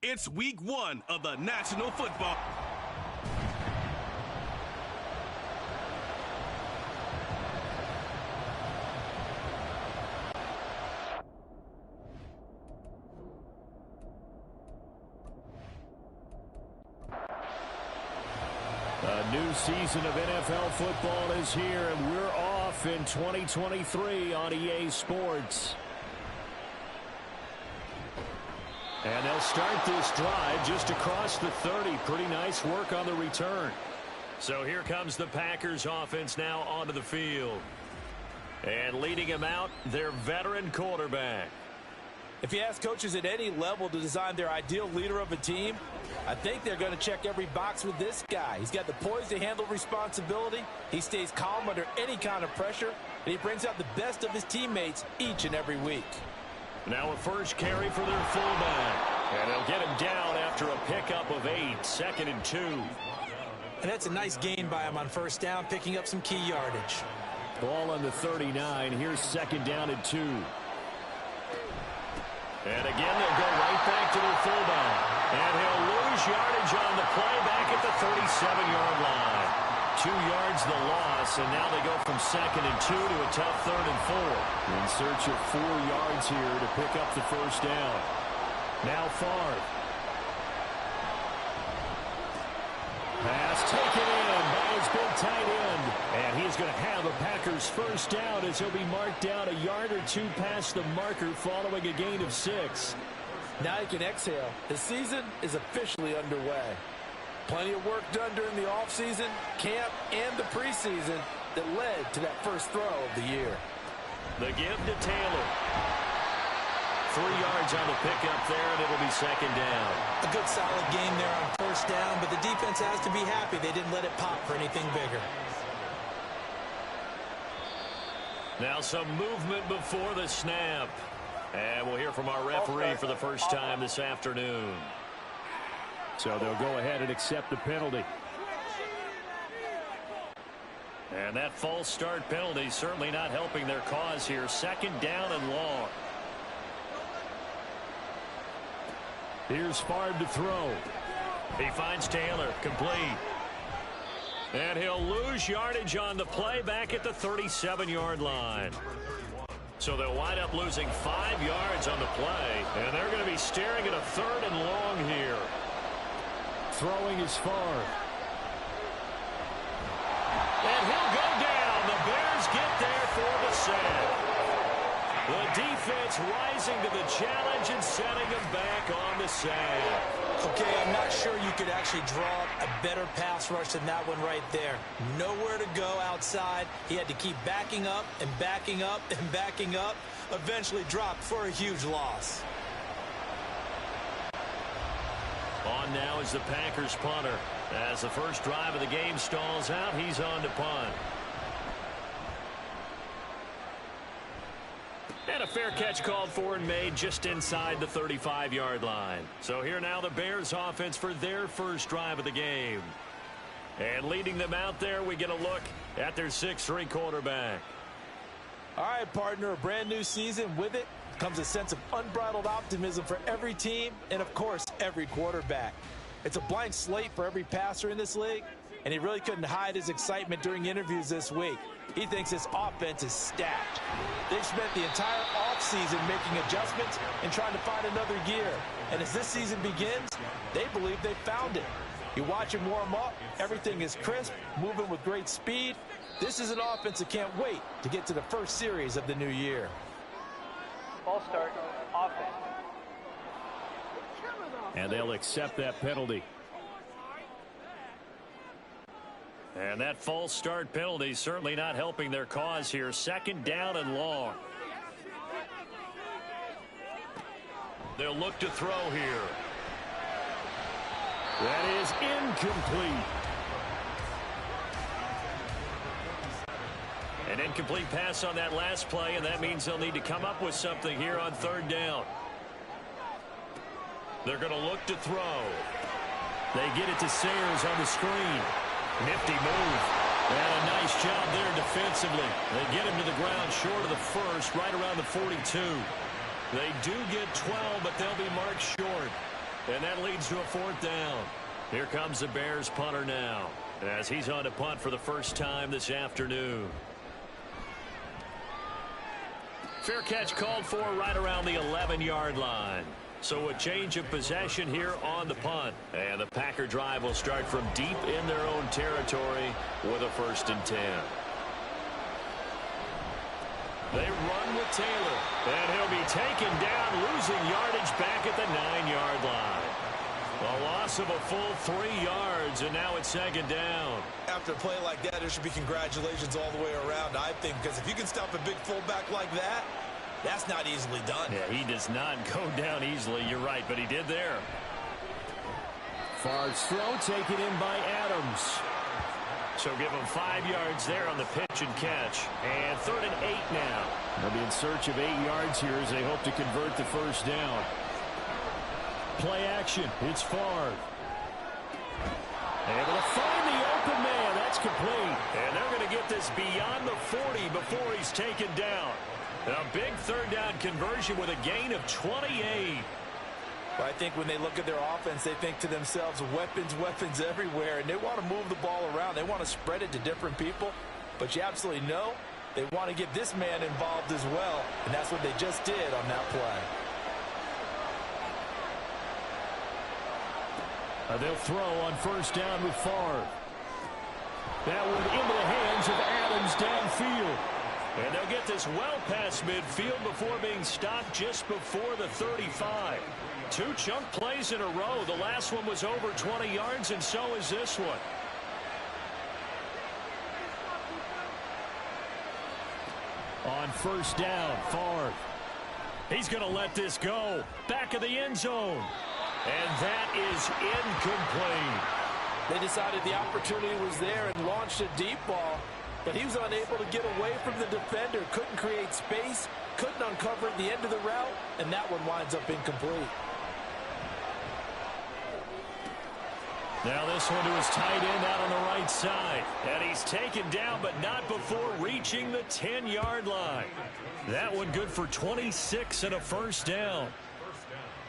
It's week 1 of the National Football. A new season of NFL football is here, and we're off in 2023 on EA Sports. And they'll start this drive just across the 30. Pretty nice work on the return. So here comes the Packers offense now onto the field. And leading him out, their veteran quarterback. If you ask coaches at any level to design their ideal leader of a team, I think they're going to check every box with this guy. He's got the poise to handle responsibility. He stays calm under any kind of pressure, and he brings out the best of his teammates each and every week. Now a first carry for their fullback. And they'll get him down after a pickup of 8, 2nd and 2. And that's a nice gain by him on first down, picking up some key yardage. Ball on the 39. Here's 2nd down and 2. And again, they'll go right back to their fullback. And he'll lose yardage on the play back at the 37-yard line. 2 yards the loss, and now they go from 2nd and 2 to a tough 3rd and 4. In search of 4 yards here to pick up the first down. Now Favre. Pass taken in by his big tight end. And he's going to have a Packers first down as he'll be marked down a yard or 2 past the marker following a gain of 6. Now he can exhale. The season is officially underway. Plenty of work done during the offseason, camp, and the preseason that led to that first throw of the year. The give to Taylor. 3 yards on the pickup there, and it'll be 2nd down. A good solid game there on first down, but the defense has to be happy they didn't let it pop for anything bigger. Now some movement before the snap. And we'll hear from our referee for the first time this afternoon. So they'll go ahead and accept the penalty. And that false start penalty certainly not helping their cause here. 2nd down and long. Here's Favre to throw. He finds Taylor, complete. And he'll lose yardage on the play back at the 37-yard line. So they'll wind up losing 5 yards on the play. And they're going to be staring at a 3rd and long here. Throwing is Favre. And he'll go down. The Bears get there for the sack. The defense rising to the challenge and setting him back on the sack. Okay, I'm not sure you could actually draw up a better pass rush than that one right there. Nowhere to go outside. He had to keep backing up and backing up and backing up. Eventually dropped for a huge loss. On now is the Packers punter. As the first drive of the game stalls out, he's on to punt. And a fair catch called for and made just inside the 35-yard line. So here now the Bears offense for their first drive of the game. And leading them out there, we get a look at their 6'3" quarterback. All right, partner, a brand new season. With it comes a sense of unbridled optimism for every team and, of course, every quarterback. It's a blank slate for every passer in this league, and he really couldn't hide his excitement during interviews this week. He thinks his offense is stacked. They've spent the entire offseason making adjustments and trying to find another gear. And as this season begins, they believe they've found it. You watch him warm up, everything is crisp, moving with great speed. This is an offense that can't wait to get to the first series of the new year. Ball start, offense. And they'll accept that penalty. And that false start penalty certainly not helping their cause here. 2nd down and long. They'll look to throw here. That is incomplete. An incomplete pass on that last play, and that means they'll need to come up with something here on 3rd down. They're going to look to throw. They get it to Sayers on the screen. Nifty move. And a nice job there defensively. They get him to the ground short of the first, right around the 42. They do get 12, but they'll be marked short. And that leads to a 4th down. Here comes the Bears punter now, as he's on to punt for the first time this afternoon. Fair catch called for right around the 11-yard line. So a change of possession here on the punt. And the Packer drive will start from deep in their own territory with a 1st and 10. They run with Taylor. And he'll be taken down, losing yardage back at the 9-yard line. A loss of a full 3 yards, and now it's 2nd down. After a play like that, there should be congratulations all the way around, I think, because if you can stop a big fullback like that, that's not easily done. Yeah, he does not go down easily. You're right, but he did there. Favre's throw taken in by Adams. So give him 5 yards there on the pitch and catch. And 3rd and 8 now. They'll be in search of 8 yards here as they hope to convert the 1st down. Play action. It's Favre. Able to find the open man. That's complete. And they're going to get this beyond the 40 before he's taken down. A big 3rd down conversion with a gain of 28. But I think when they look at their offense, they think to themselves, weapons everywhere, and they want to move the ball around. They want to spread it to different people. But you absolutely know they want to get this man involved as well, and that's what they just did on that play. They'll throw on 1st down with Favre. That one into the hands of Adams downfield. And they'll get this well past midfield before being stopped just before the 35. 2 chunk plays in a row. The last one was over 20 yards, and so is this one. On 1st down, Favre. He's going to let this go. Back of the end zone. And that is incomplete. They decided the opportunity was there and launched a deep ball, but he was unable to get away from the defender, couldn't create space, couldn't uncover the end of the route, and that one winds up incomplete. Now this one to his tight end out on the right side. And he's taken down, but not before reaching the 10-yard line. That one good for 26 and a 1st down.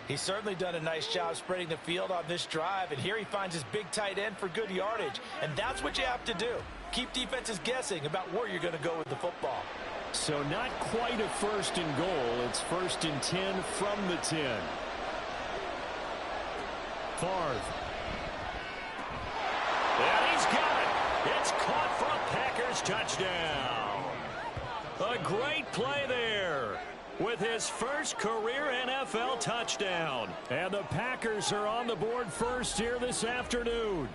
He's certainly done a nice job spreading the field on this drive, and here he finds his big tight end for good yardage. And that's what you have to do. Keep defenses guessing about where you're going to go with the football. So not quite a 1st and goal. It's 1st and 10 from the 10. Favre. And he's got it. It's caught for a Packers touchdown. A great play there with his first career NFL touchdown. And the Packers are on the board first here this afternoon.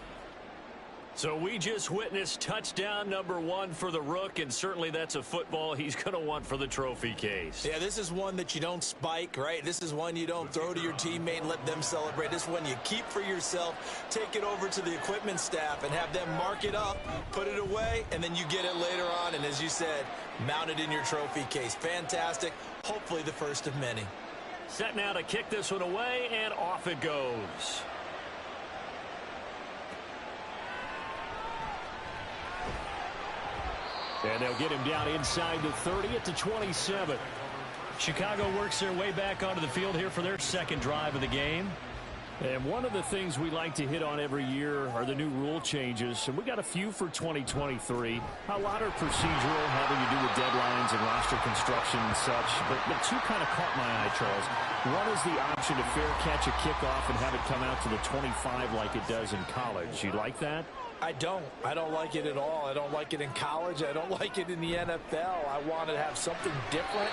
So we just witnessed touchdown number 1 for the Rook, and certainly that's a football he's going to want for the trophy case. Yeah, this is one that you don't spike, right? This is one you don't throw to your teammate and let them celebrate. This is one you keep for yourself, take it over to the equipment staff and have them mark it up, put it away, and then you get it later on, and as you said, mount it in your trophy case. Fantastic. Hopefully the first of many. Set now to kick this one away, and off it goes. And they'll get him down inside the 30 at the 27. Chicago works their way back onto the field here for their 2nd drive of the game. And one of the things we like to hit on every year are the new rule changes. And we got a few for 2023. A lot are procedural, having to do with deadlines and roster construction and such. But 2 kind of caught my eye, Charles. One is the option to fair catch a kickoff and have it come out to the 25 like it does in college. You like that? I don't like it at all. I don't like it in college. I don't like it in the NFL. I want to have something different,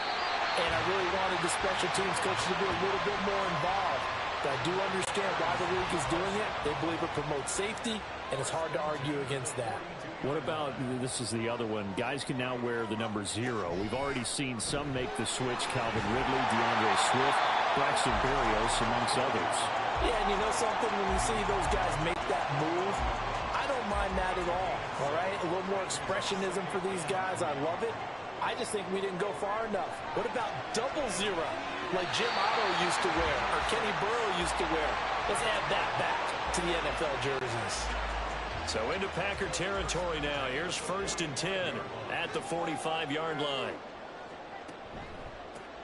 and I really wanted the special teams coach to be a little bit more involved. But I do understand why the league is doing it. They believe it promotes safety, and it's hard to argue against that. What about, this is the other one, guys can now wear the number 0. We've already seen some make the switch, Calvin Ridley, DeAndre Swift, Braxton Berrios, amongst others. Yeah, and you know something, when you see those guys make that move, I don't mind that at all right? A little more expressionism for these guys. I love it. I just think we didn't go far enough. What about 00, like Jim Otto used to wear, or Kenny Burrow used to wear? Let's add that back to the NFL jerseys. So into Packer territory now. Here's 1st and 10 at the 45-yard line.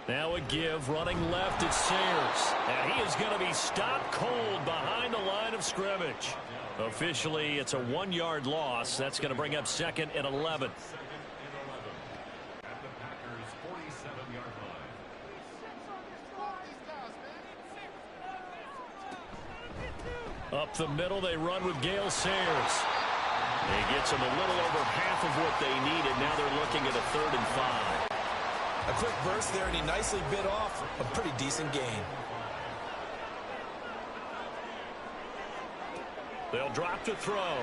Now a give, running left at Sayers. And he is going to be stopped cold behind the line of scrimmage. Officially, it's a 1-yard loss. That's going to bring up 2nd and 11. Up the middle, they run with Gale Sayers. He gets them a little over half of what they needed. Now they're looking at a 3rd and 5. A quick burst there, and he nicely bit off a pretty decent gain. They'll drop to throw.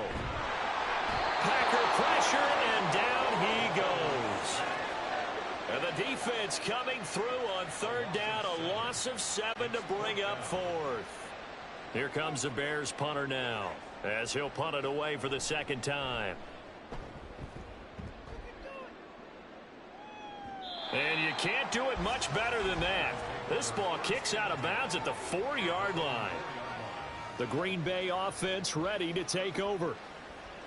Packer pressure, and down he goes. And the defense coming through on 3rd down. A loss of 7 to bring up 4th. Here comes the Bears punter now, as he'll punt it away for the 2nd time. And you can't do it much better than that. This ball kicks out of bounds at the 4-yard line. The Green Bay offense ready to take over.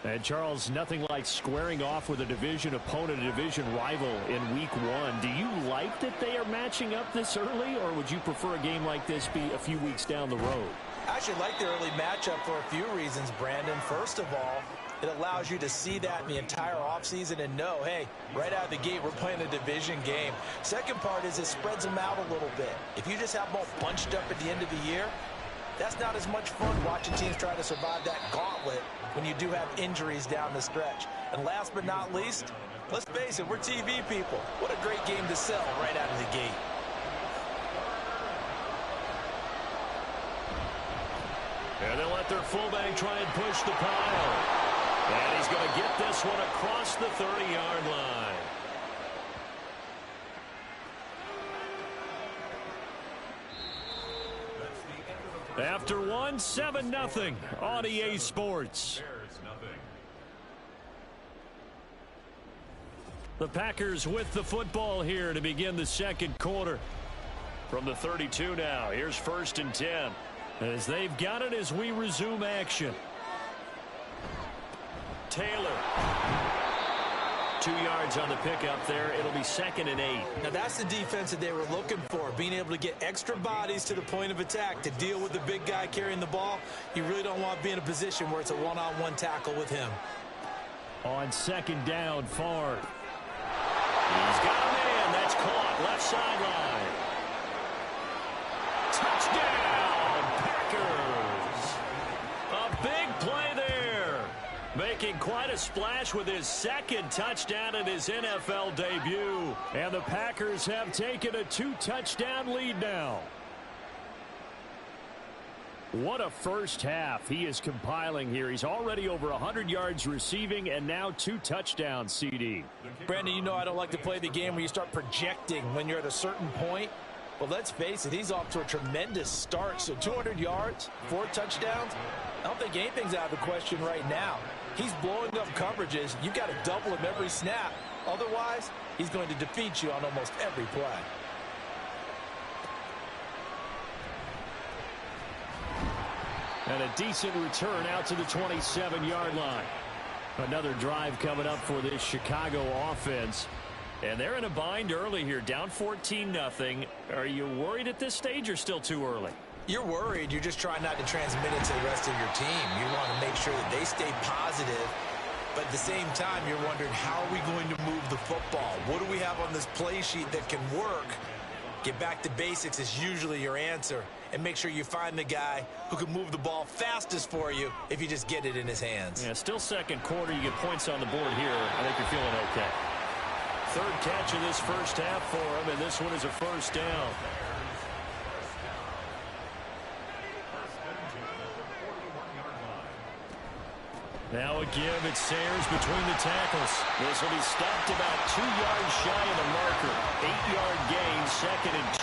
And, Charles, nothing like squaring off with a division opponent, a division rival in Week 1. Do you like that they are matching up this early, or would you prefer a game like this be a few weeks down the road? I actually like the early matchup for a few reasons, Brandon. First of all, it allows you to see that in the entire offseason and know, hey, right out of the gate, we're playing a division game. Second part is it spreads them out a little bit. If you just have them all bunched up at the end of the year, that's not as much fun watching teams try to survive that gauntlet when you do have injuries down the stretch. And last but not least, let's face it, we're TV people. What a great game to sell right out of the gate. And they'll let their fullback try and push the pile. And he's going to get this one across the 30-yard line. After one, 7-0 on EA Sports. The Packers with the football here to begin the 2nd quarter. From the 32 now, here's 1st and 10. As they've got it as we resume action. Taylor. 2 yards on the pickup there. It'll be 2nd and 8. Now that's the defense that they were looking for, being able to get extra bodies to the point of attack to deal with the big guy carrying the ball. You really don't want to be in a position where it's a one-on-one tackle with him. On 2nd down, Favre. He's got a man. That's caught. Left sideline. Touchdown, Packers. A big play there. Making quite a splash with his 2nd touchdown in his NFL debut. And the Packers have taken a 2-touchdown lead now. What a first half he is compiling here. He's already over 100 yards receiving and now 2 touchdowns, CD. Brandon, you know I don't like to play the game where you start projecting when you're at a certain point. Well, let's face it, he's off to a tremendous start. So 200 yards, 4 touchdowns. I don't think anything's out of the question right now. He's blowing up coverages. You've got to double him every snap. Otherwise, he's going to defeat you on almost every play. And a decent return out to the 27-yard line. Another drive coming up for this Chicago offense. And they're in a bind early here, down 14-0. Are you worried at this stage or still too early? You're worried. You're just trying not to transmit it to the rest of your team. You want to make sure that they stay positive. But at the same time, you're wondering, how are we going to move the football? What do we have on this play sheet that can work? Get back to basics is usually your answer. And make sure you find the guy who can move the ball fastest for you if you just get it in his hands. Yeah, still 2nd quarter. You get points on the board here. I think you're feeling okay. 3rd catch of this first half for him, and this one is a 1st down. Now a give. It's Sayers between the tackles. This will be stopped about 2 yards shy of the marker. 8-yard gain, 2nd and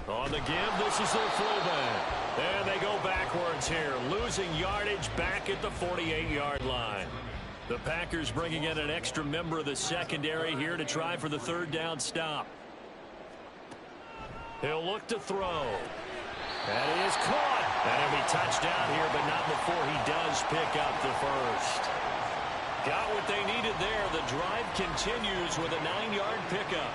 2. On the give, this is their fullback. And they go backwards here, losing yardage back at the 48-yard line. The Packers bringing in an extra member of the secondary here to try for the 3rd down stop. He'll look to throw. That is caught. And he'll be touched down here, but not before he does pick up the first. Got what they needed there. The drive continues with a 9-yard pickup.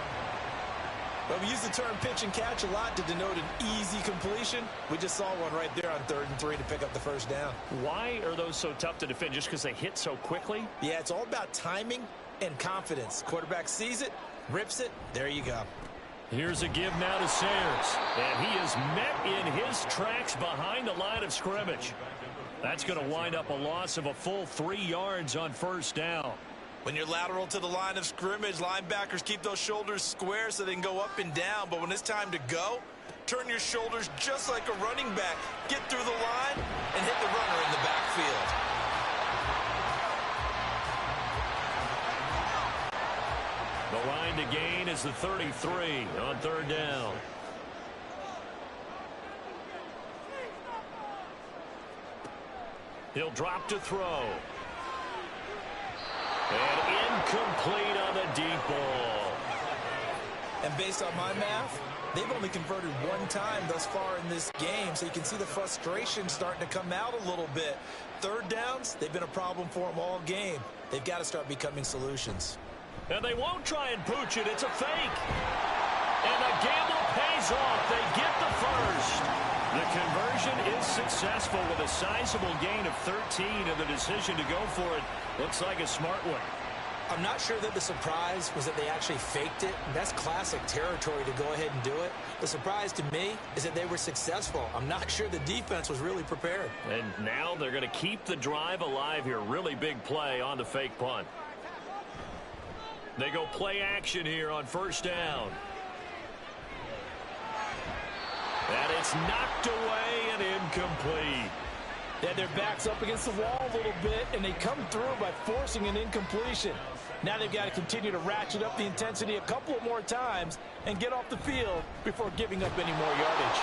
Well, we use the term pitch and catch a lot to denote an easy completion. We just saw one right there on 3rd and 3 to pick up the first down. Why are those so tough to defend? Just because they hit so quickly? Yeah, it's all about timing and confidence. Quarterback sees it, rips it, there you go. Here's a give now to Sayers. And he is met in his tracks behind the line of scrimmage. That's going to wind up a loss of a full 3 yards on first down. When you're lateral to the line of scrimmage, linebackers keep those shoulders square so they can go up and down. But when it's time to go, turn your shoulders just like a running back. Get through the line and hit the runner in the backfield. The line to gain is the 33 on 3rd down. He'll drop to throw. And incomplete on the deep ball. And based on my math, they've only converted 1 time thus far in this game, so you can see the frustration starting to come out a little bit. 3rd downs, they've been a problem for them all game. They've got to start becoming solutions. And they won't try and pooch it. It's a fake. And the gamble pays off. They get the first. The conversion is successful with a sizable gain of 13, and the decision to go for it looks like a smart one. I'm not sure that the surprise was that they actually faked it. That's classic territory to go ahead and do it. The surprise to me is that they were successful. I'm not sure the defense was really prepared. And now they're going to keep the drive alive here. Really big play on the fake punt. They go play action here on first down. And it's knocked away and incomplete. They had their backs up against the wall a little bit, and they come through by forcing an incompletion. Now they've got to continue to ratchet up the intensity a couple more times and get off the field before giving up any more yardage.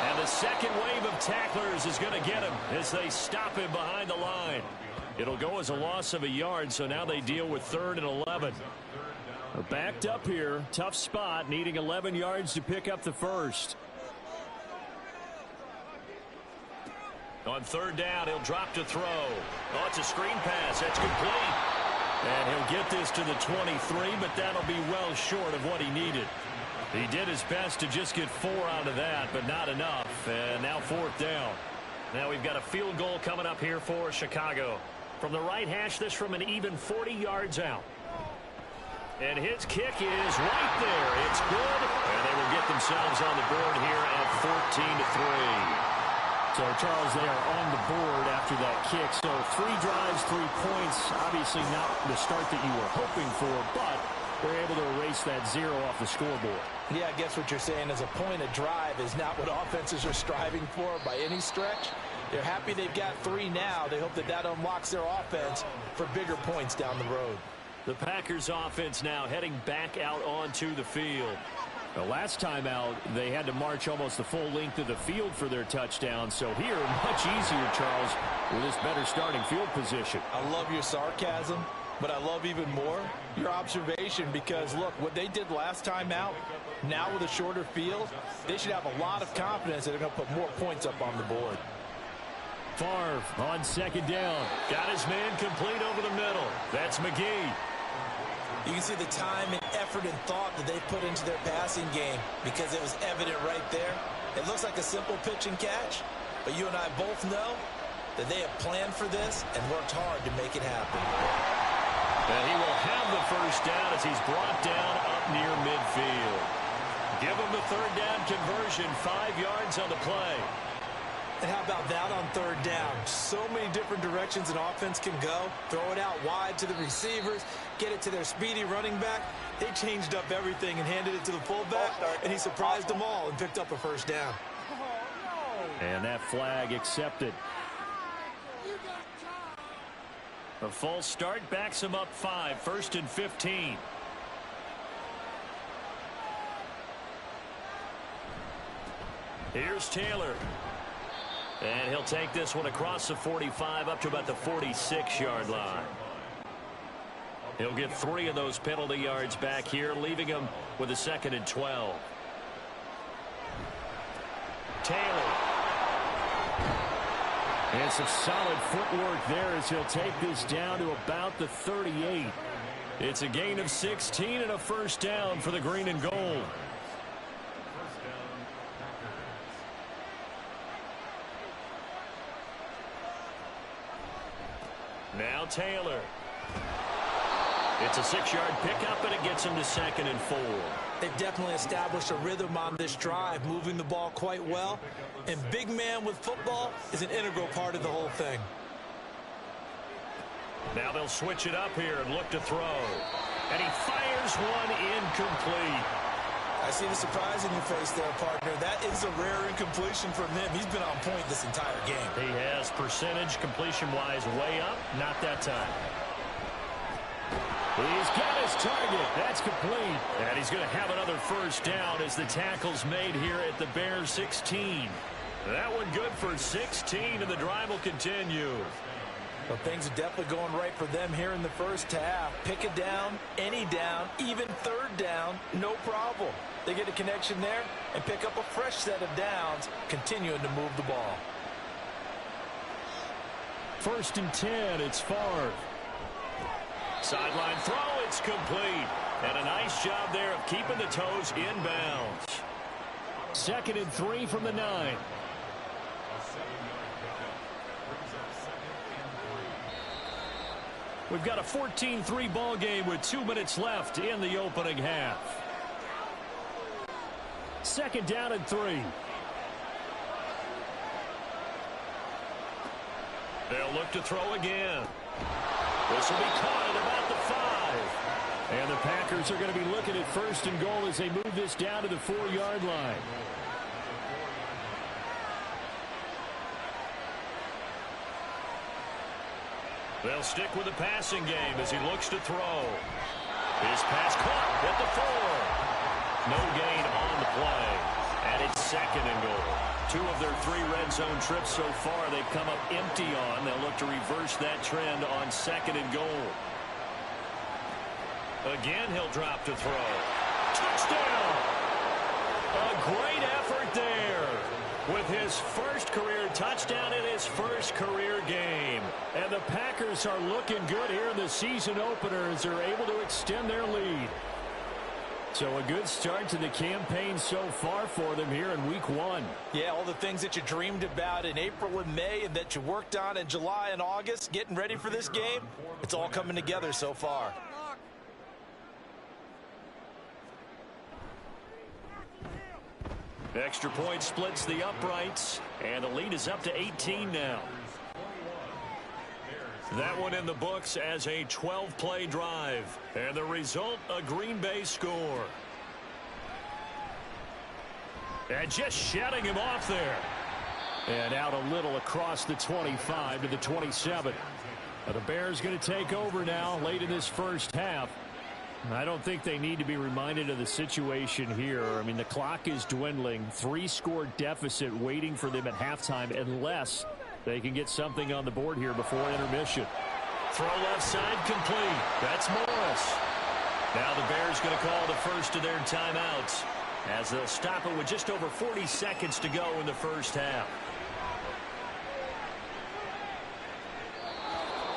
And the second wave of tacklers is going to get him as they stop him behind the line. It'll go as a loss of a yard, so now they deal with 3rd and 11. They're backed up here. Tough spot, needing 11 yards to pick up the first. On 3rd down, he'll drop to throw. Oh, it's a screen pass. That's complete. And he'll get this to the 23, but that'll be well short of what he needed. He did his best to just get 4 out of that, but not enough. And now 4th down. Now we've got a field goal coming up here for Chicago. From the right hash, this from an even 40 yards out. And his kick is right there. It's good. And they will get themselves on the board here at 14-3. So, Charles, they are on the board after that kick. So 3 drives, 3 points. Obviously not the start that you were hoping for, but they're able to erase that 0 off the scoreboard. Yeah, I guess what you're saying is a point a drive is not what offenses are striving for by any stretch. They're happy they've got 3 now. They hope that that unlocks their offense for bigger points down the road. The Packers offense now heading back out onto the field. The last time out, they had to march almost the full length of the field for their touchdown. So here, much easier, Charles, with this better starting field position. I love your sarcasm, but I love even more your observation because, look, what they did last time out, now with a shorter field, they should have a lot of confidence that they're going to put more points up on the board. Favre on 2nd down. Got his man complete over the middle. That's McGee. You can see the time and effort and thought that they put into their passing game because it was evident right there. It looks like a simple pitch and catch, but you and I both know that they have planned for this and worked hard to make it happen. And he will have the first down as he's brought down up near midfield. Give him the 3rd down conversion, 5 yards on the play. And how about that on 3rd down? So many different directions an offense can go. Throw it out wide to the receivers, get it to their speedy running back. They changed up everything and handed it to the fullback, and he surprised them all and picked up a first down. And that flag accepted. A false start backs him up 5, 1st and 15. Here's Taylor. And he'll take this one across the 45 up to about the 46-yard line. He'll get 3 of those penalty yards back here, leaving him with a 2nd and 12. Taylor. And some solid footwork there as he'll take this down to about the 38. It's a gain of 16 and a first down for the green and gold. Now Taylor. It's a 6-yard pickup, and it gets him to 2nd and 4. They've definitely established a rhythm on this drive, moving the ball quite well. And big man with football is an integral part of the whole thing. Now they'll switch it up here and look to throw. And he fires one incomplete. I see the surprise in your face there, partner. That is a rare incompletion from him. He's been on point this entire game. He has percentage completion-wise way up. Not that time. He's got his target. That's complete. And he's going to have another first down as the tackle's made here at the Bears 16. That one good for 16, and the drive will continue. Well, things are definitely going right for them here in the first half. Pick a down, any down, even third down, no problem. They get a connection there and pick up a fresh set of downs, continuing to move the ball. 1st and 10, it's Favre. Sideline throw, it's complete. And a nice job there of keeping the toes inbounds. 2nd and 3 from the 9. We've got a 14-3 ball game with 2 minutes left in the opening half. 2nd down and 3. They'll look to throw again. This will be caught at about the 5. And the Packers are going to be looking at 1st and goal as they move this down to the 4-yard line. They'll stick with the passing game as he looks to throw. His pass caught at the 4. No gain on the play. And it's 2nd and goal. 2 of their 3 red zone trips so far they've come up empty on. They'll look to reverse that trend on 2nd and goal. Again, he'll drop to throw. Touchdown! A great effort there with his first career touchdown in his first career game. And the Packers are looking good here in the season opener as they're able to extend their lead. So a good start to the campaign so far for them here in week 1. Yeah, all the things that you dreamed about in April and May and that you worked on in July and August, getting ready for this game, it's all coming together so far. Extra point splits the uprights, and the lead is up to 18 now. That one in the books as a 12-play drive. And the result, a Green Bay score. And just shutting him off there. And out a little across the 25 to the 27. Now the Bears going to take over now late in this first half. I don't think they need to be reminded of the situation here. I mean, the clock is dwindling. 3-score deficit waiting for them at halftime unless they can get something on the board here before intermission. Throw left side complete. That's Morris. Now the Bears going to call the first of their timeouts as they'll stop it with just over 40 seconds to go in the first half.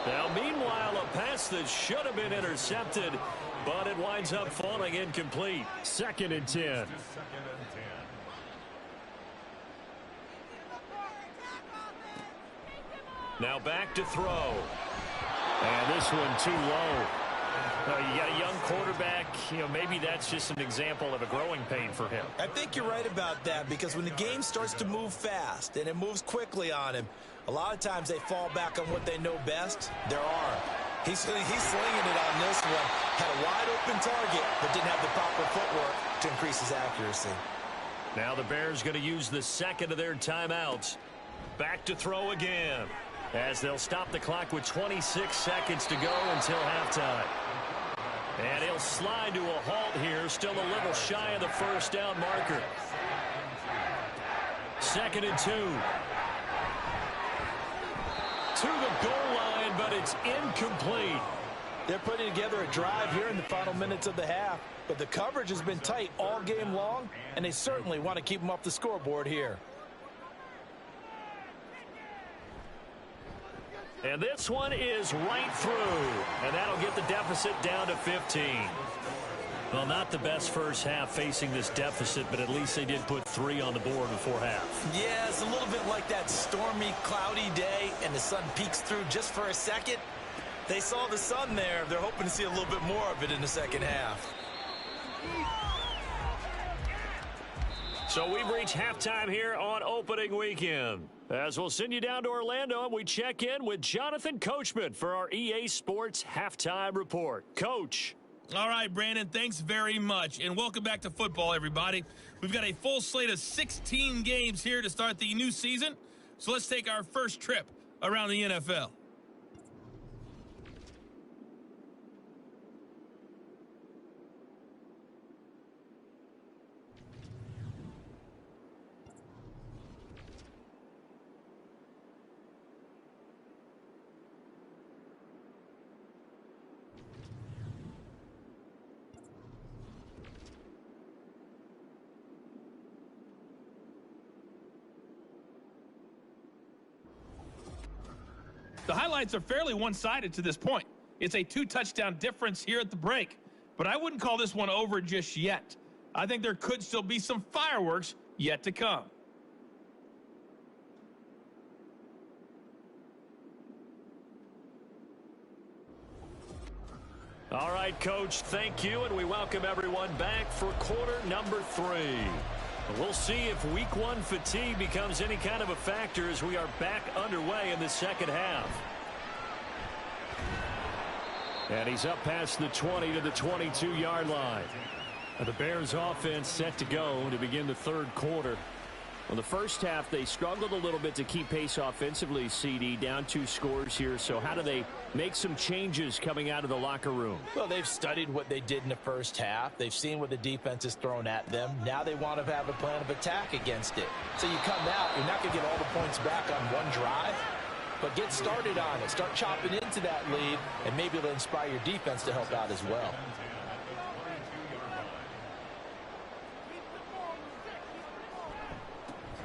Now, meanwhile, a pass that should have been intercepted, but it winds up falling incomplete. 2nd and 10. Now back to throw. And this one too low. You got a young quarterback. Maybe that's just an example of a growing pain for him. I think you're right about that because when the game starts to move fast and it moves quickly on him, a lot of times they fall back on what they know best, their arm. He's slinging it on this one. Had a wide open target, but didn't have the proper footwork to increase his accuracy. Now the Bears going to use the second of their timeouts. Back to throw again as they'll stop the clock with 26 seconds to go until halftime. And he'll slide to a halt here, still a little shy of the first down marker. 2nd and 2. To the goal line, but it's incomplete. They're putting together a drive here in the final minutes of the half, but the coverage has been tight all game long, and they certainly want to keep them off the scoreboard here. And this one is right through. And that'll get the deficit down to 15. Well, not the best first half facing this deficit, but at least they did put 3 on the board before half. Yeah, it's a little bit like that stormy, cloudy day, and the sun peeks through just for a second. They saw the sun there. They're hoping to see a little bit more of it in the second half. So we've reached halftime here on opening weekend. As we'll send you down to Orlando, and we check in with Jonathan Coachman for our EA Sports Halftime Report. Coach. All right, Brandon, thanks very much. And welcome back to football, everybody. We've got a full slate of 16 games here to start the new season. So let's take our first trip around the NFL. The highlights are fairly one-sided to this point. It's a 2-touchdown difference here at the break, but I wouldn't call this one over just yet. I think there could still be some fireworks yet to come. All right, Coach, thank you, and we welcome everyone back for quarter number 3. We'll see if week 1 fatigue becomes any kind of a factor as we are back underway in the second half. And he's up past the 20 to the 22-yard line. And the Bears offense set to go to begin the third quarter. Well, the first half, they struggled a little bit to keep pace offensively, CD, down 2 scores here. So how do they make some changes coming out of the locker room? Well, they've studied what they did in the first half. They've seen what the defense has thrown at them. Now they want to have a plan of attack against it. So you come out, you're not going to get all the points back on one drive, but get started on it. Start chopping into that lead, and maybe it'll inspire your defense to help out as well.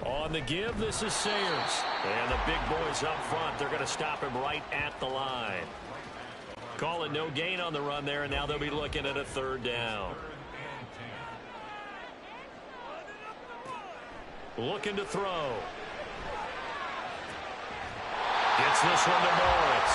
On the give, this is Sayers. And the big boys up front, they're going to stop him right at the line. Call it no gain on the run there, and now they'll be looking at a third down. Looking to throw. Gets this one to Morris.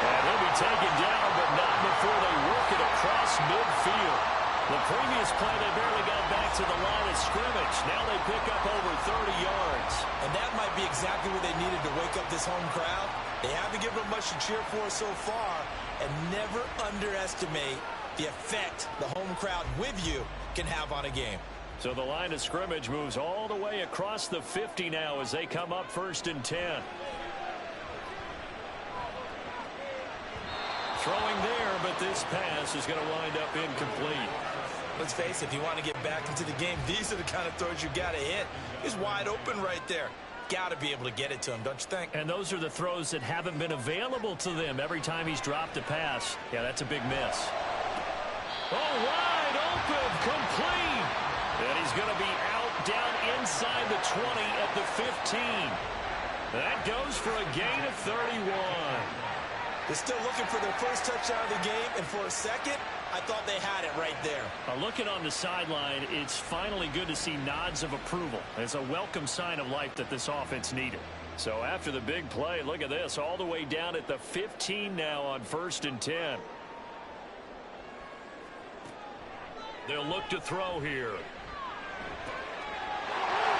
And he'll be taken down, but not before they work it across midfield. The previous play, they barely got back to the line of scrimmage. Now they pick up over 30 yards. And that might be exactly what they needed to wake up this home crowd. They haven't given them much to cheer for so far. And never underestimate the effect the home crowd with you can have on a game. So the line of scrimmage moves all the way across the 50 now as they come up 1st and 10. Throwing there, but this pass is going to wind up incomplete. Let's face it, if you want to get back into the game, these are the kind of throws you got to hit. He's wide open right there. Got to be able to get it to him, don't you think? And those are the throws that haven't been available to them every time he's dropped a pass. Yeah, that's a big miss. Oh, wide open, complete. And he's going to be out down inside the 20 at the 15. That goes for a gain of 31. They're still looking for their first touchdown of the game, and for a second, I thought they had it right there. Looking on the sideline, it's finally good to see nods of approval. It's a welcome sign of life that this offense needed. So after the big play, look at this, all the way down at the 15 now on 1st and 10. They'll look to throw here.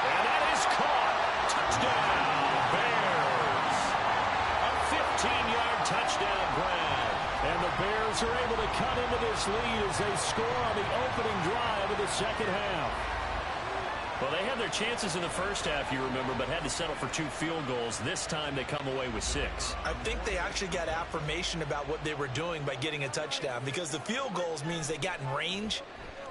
And that is caught. Touchdown, Bears. A 15-yard touchdown grab. And the Bears are able to cut into this lead as they score on the opening drive of the second half. Well, they had their chances in the first half, you remember, but had to settle for 2 field goals. This time they come away with 6. I think they actually got affirmation about what they were doing by getting a touchdown, because the field goals means they got in range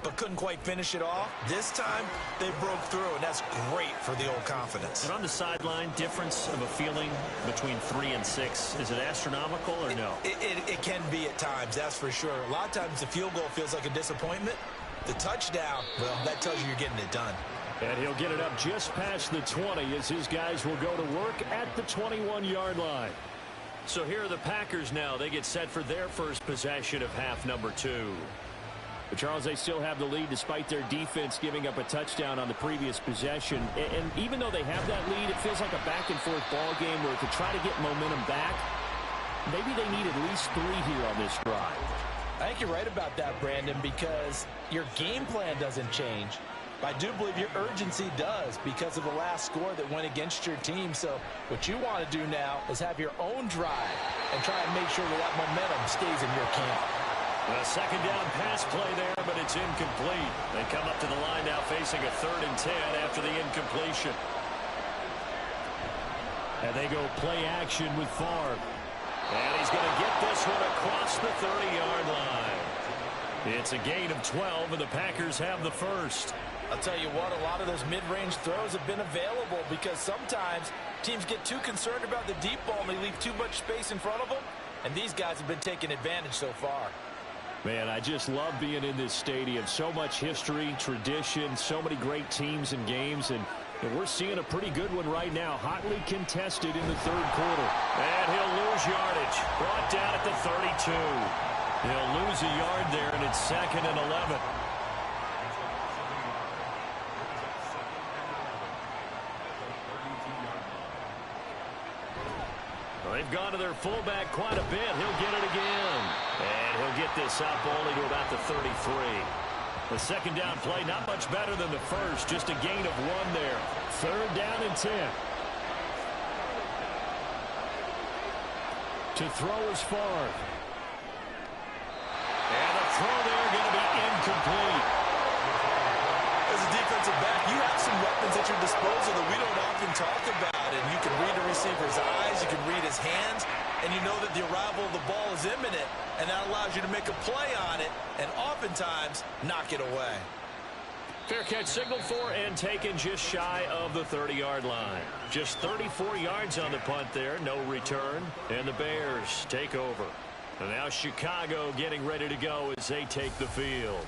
but couldn't quite finish it off. This time they broke through, and that's great for the old confidence. And on the sideline, difference of a feeling between 3 and 6, is it astronomical or no? It can be at times, that's for sure. A lot of times the field goal feels like a disappointment. The touchdown, well, that tells you you're getting it done. And he'll get it up just past the 20 as his guys will go to work at the 21-yard line. So here are the Packers now. They get set for their first possession of half number 2. But Charles, they still have the lead despite their defense giving up a touchdown on the previous possession. And even though they have that lead, it feels like a back-and-forth ball game where to try to get momentum back, maybe they need at least 3 here on this drive. I think you're right about that, Brandon, because your game plan doesn't change. I do believe your urgency does because of the last score that went against your team. So what you want to do now is have your own drive and try and make sure that momentum stays in your camp. A second down pass play there, but it's incomplete. They come up to the line now facing a 3rd and 10 after the incompletion. And they go play action with Favre. And he's going to get this one across the 30-yard line. It's a gain of 12, and the Packers have the first. I'll tell you what, a lot of those mid-range throws have been available because sometimes teams get too concerned about the deep ball and they leave too much space in front of them, and these guys have been taking advantage so far. Man, I just love being in this stadium. So much history, tradition, so many great teams and games, and we're seeing a pretty good one right now, hotly contested in the 3rd quarter. And he'll lose yardage, brought down at the 32. He'll lose a yard there, and it's 2nd and 11. They've gone to their fullback quite a bit. He'll get it again. And he'll get this up only to about the 33. The second down play, not much better than the first. Just a gain of 1 there. 3rd down and 10. To throw is Favre. And the throw there going to be incomplete. As a defensive back, you have some weapons at your disposal that we don't often talk about. And you can read the receiver's eyes, you can read his hands, and you know that the arrival of the ball is imminent, and that allows you to make a play on it and oftentimes knock it away. Fair catch signaled for and taken just shy of the 30-yard line. Just 34 yards on the punt there, no return, and the Bears take over. And now Chicago getting ready to go as they take the field.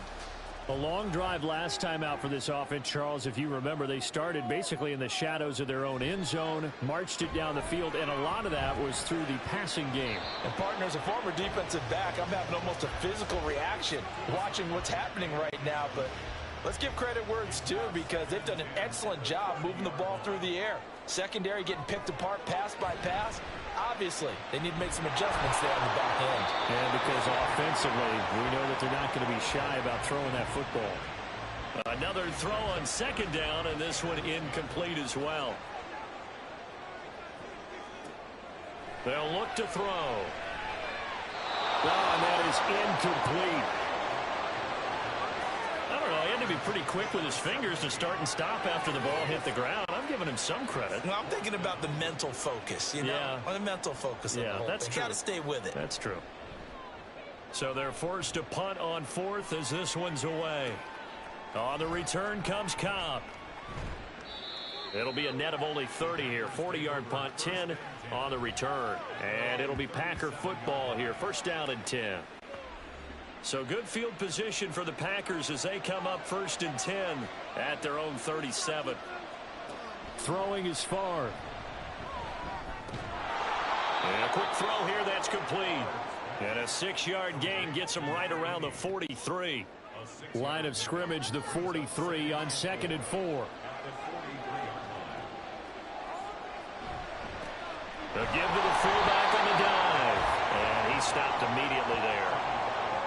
A long drive last time out for this offense, Charles. If you remember, they started basically in the shadows of their own end zone, marched it down the field, and a lot of that was through the passing game. And partner, as a former defensive back, I'm having almost a physical reaction watching what's happening right now. But let's give credit where it's due because they've done an excellent job moving the ball through the air. Secondary getting picked apart pass by pass. Obviously, they need to make some adjustments there on the back end. And because offensively, we know that they're not going to be shy about throwing that football. Another throw on second down, and this one incomplete as well. They'll look to throw. And that is incomplete. I don't know. He had to be pretty quick with his fingers to start and stop after the ball hit the ground. I'm giving him some credit. Well, I'm thinking about the mental focus, you know? Yeah. On the mental focus. Yeah, that's true. Got to stay with it. That's true. So they're forced to punt on 4th as this one's away. On the return comes Cobb. It'll be a net of only 30 here. 40-yard punt, 10 on the return. And it'll be Packer football here. 1st down and 10. So good field position for the Packers as they come up 1st and 10 at their own 37. Throwing is Favre. And a quick throw here that's complete. And a 6-yard gain gets him right around the 43. Line of scrimmage, the 43 on 2nd and 4. A give to the fullback on the dive. And he stopped immediately there.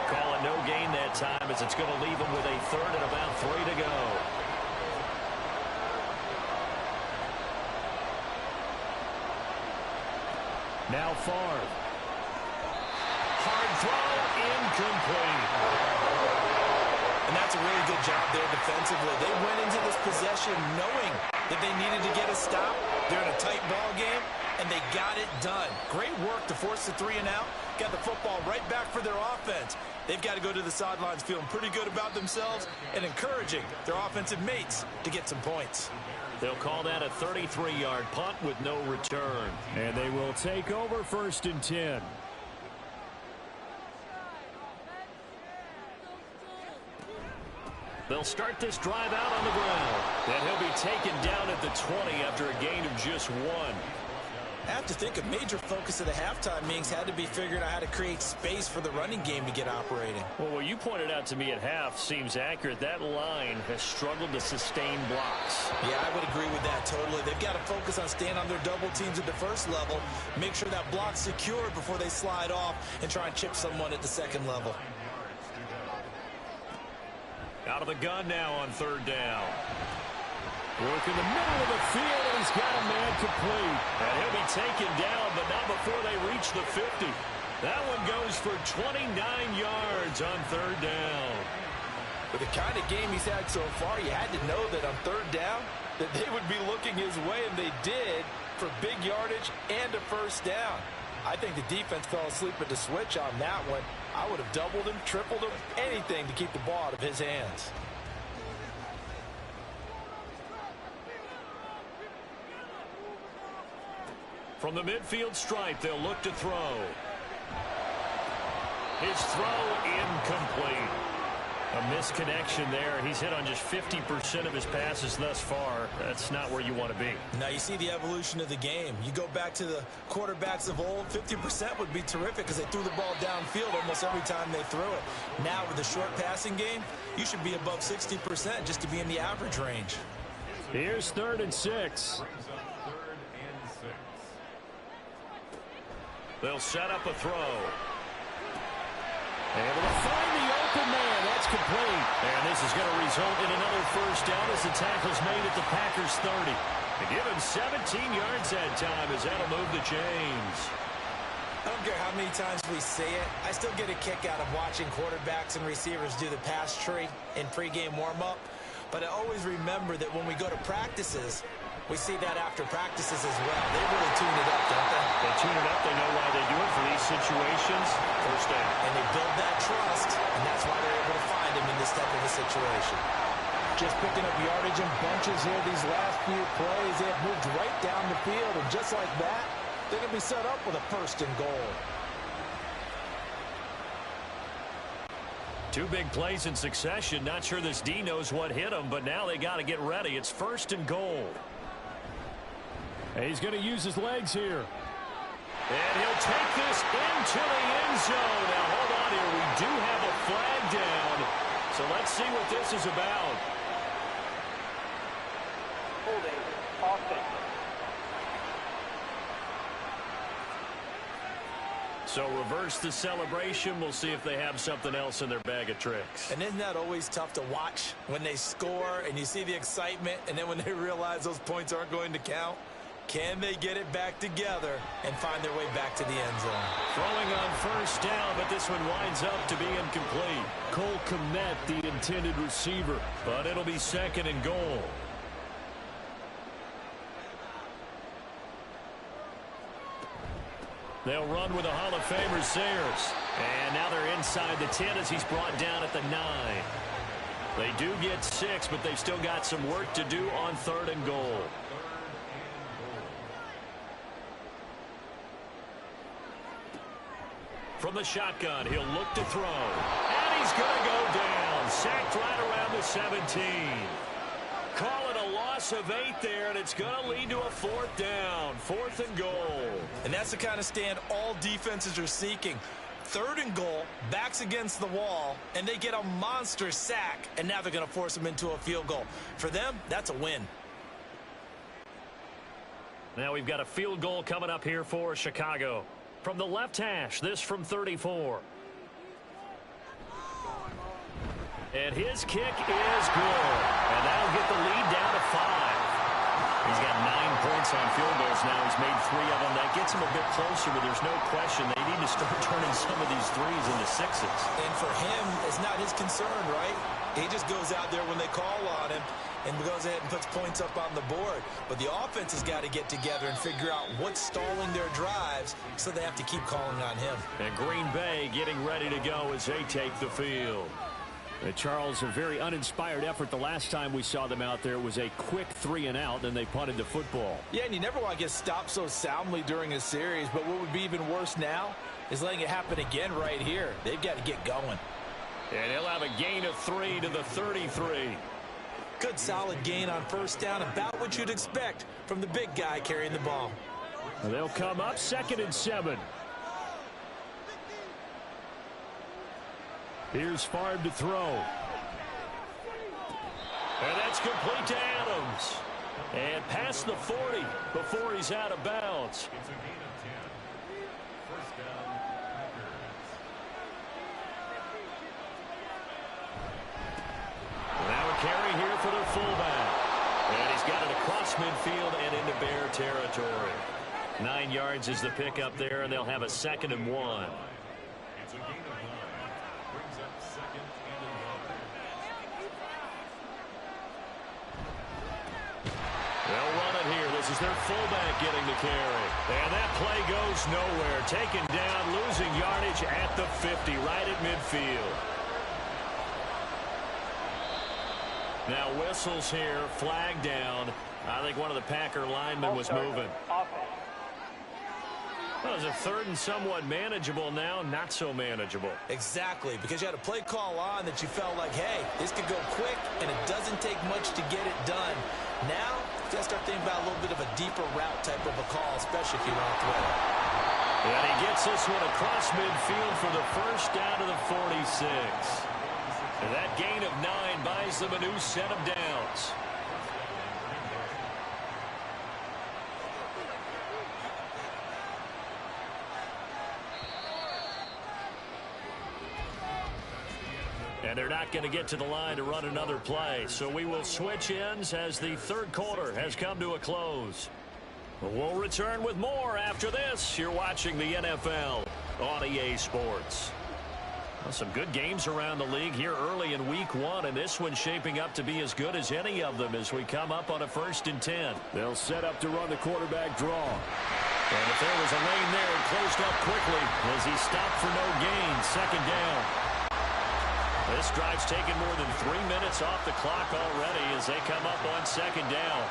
Call it no gain that time as it's going to leave him with a 3rd and about 3 to go. Now Favre. Hard throw, incomplete. And that's a really good job there defensively. They went into this possession knowing that they needed to get a stop. They're in a tight ball game, and they got it done. Great work to force the 3 and out. Got the football right back for their offense. They've got to go to the sidelines feeling pretty good about themselves and encouraging their offensive mates to get some points. They'll call that a 33-yard punt with no return. And they will take over 1st and 10. They'll start this drive out on the ground. And he'll be taken down at the 20 after a gain of just 1. I have to think a major focus of the halftime meetings had to be figuring out how to create space for the running game to get operating. Well, what you pointed out to me at half seems accurate. That line has struggled to sustain blocks. Yeah, I would agree with that totally. They've got to focus on staying on their double teams at the first level, make sure that block's secure before they slide off and try and chip someone at the second level. Out of the gun now on third down. Work in the middle of the field, and he's got a man complete. And he'll be taken down, but not before they reach the 50. That one goes for 29 yards on third down. With the kind of game he's had so far, you had to know that on third down that they would be looking his way, and they did, for big yardage and a first down. I think the defense fell asleep at the switch on that one. I would have doubled him, tripled him, anything to keep the ball out of his hands. From the midfield stripe, they'll look to throw. His throw incomplete. A misconnection there. He's hit on just 50% of his passes thus far. That's not where you want to be. Now you see the evolution of the game. You go back to the quarterbacks of old, 50% would be terrific because they threw the ball downfield almost every time they threw it. Now with the short passing game, you should be above 60% just to be in the average range. Here's 3rd and 6. They'll set up a throw. Able to find the open man. That's complete. And this is going to result in another first down as the tackle's made at the Packers' 30. They give him 17 yards that time as that'll move the chains. I don't care how many times we say it. I still get a kick out of watching quarterbacks and receivers do the pass tree in pregame warm-up. But I always remember that when we go to practices, we see that after practices as well. They really tune it up, don't they? They tune it up. They know why they do it for these situations. First down. And they build that trust, and that's why they're able to find him in this type of a situation. Just picking up yardage in bunches here these last few plays. They have moved right down the field, and just like that, they're going to be set up with a 1st and goal. 2 big plays in succession. Not sure this D knows what hit him, but now they got to get ready. It's 1st and goal. He's going to use his legs here. And he'll take this into the end zone. Now, hold on here. We do have a flag down. So let's see what this is about. Holding offense. So reverse the celebration. We'll see if they have something else in their bag of tricks. And isn't that always tough to watch when they score and you see the excitement, and then when they realize those points aren't going to count? Can they get it back together and find their way back to the end zone? Throwing on first down, but this one winds up to be incomplete. Cole Kmet, the intended receiver. But it'll be 2nd and goal. They'll run with a Hall of Famer, Sayers. And now they're inside the 10 as he's brought down at the 9. They do get 6, but they've still got some work to do on 3rd and goal. From the shotgun, he'll look to throw. And he's going to go down. Sacked right around the 17. Call it a loss of 8 there, and it's going to lead to a 4th down. 4th and goal. And that's the kind of stand all defenses are seeking. 3rd and goal, backs against the wall, and they get a monster sack, and now they're going to force them into a field goal. For them, that's a win. Now we've got a field goal coming up here for Chicago. From the left hash, this from 34. And his kick is good. And that'll get the lead down to 5. He's got 9 points on field goals now. He's made 3 of them. That gets him a bit closer, but there's no question they need to start turning some of these 3s into 6s. And for him, it's not his concern, right? He just goes out there when they call on him and goes ahead and puts points up on the board. But the offense has got to get together and figure out what's stalling their drives, so they have to keep calling on him. And Green Bay getting ready to go as they take the field. Charles, a very uninspired effort the last time we saw them out there. It was a quick 3 and out, then they punted the football. Yeah, and you never want to get stopped so soundly during a series, but what would be even worse now is letting it happen again right here. They've got to get going. And he'll have a gain of 3 to the 33. Good solid gain on first down, about what you'd expect from the big guy carrying the ball. They'll come up 2nd and 7. Here's Favre to throw. And that's complete to Adams. And past the 40 before he's out of bounds. It's a gain of 10. First down, Packers. Now a carry here for their fullback. And he's got it across midfield and into Bear territory. 9 yards is the pickup there, and they'll have a 2nd and 1. It's a gain of 9. Brings up 2nd and 11. They'll run it here. This is their fullback getting the carry. And that play goes nowhere. Taken down, losing yardage at the 50, right at midfield. Now whistles here, flag down. I think one of the Packer linemen was moving. Well, it was a 3rd and somewhat manageable, now not so manageable. Exactly, because you had a play call on that you felt like, hey, this could go quick, and it doesn't take much to get it done. Now, you got to start thinking about a little bit of a deeper route type of a call, especially if you want to throw it. And he gets this one across midfield for the first down to the 46. And that gain of 9 buys them a new set of downs. And they're not going to get to the line to run another play. So we will switch ends as the 3rd quarter has come to a close. We'll return with more after this. You're watching the NFL on EA Sports. Well, some good games around the league here early in week 1, and this one's shaping up to be as good as any of them as we come up on a 1st and 10. They'll set up to run the quarterback draw. And if there was a lane there, it closed up quickly as he stopped for no gain. 2nd down. This drive's taken more than 3 minutes off the clock already as they come up on 2nd down.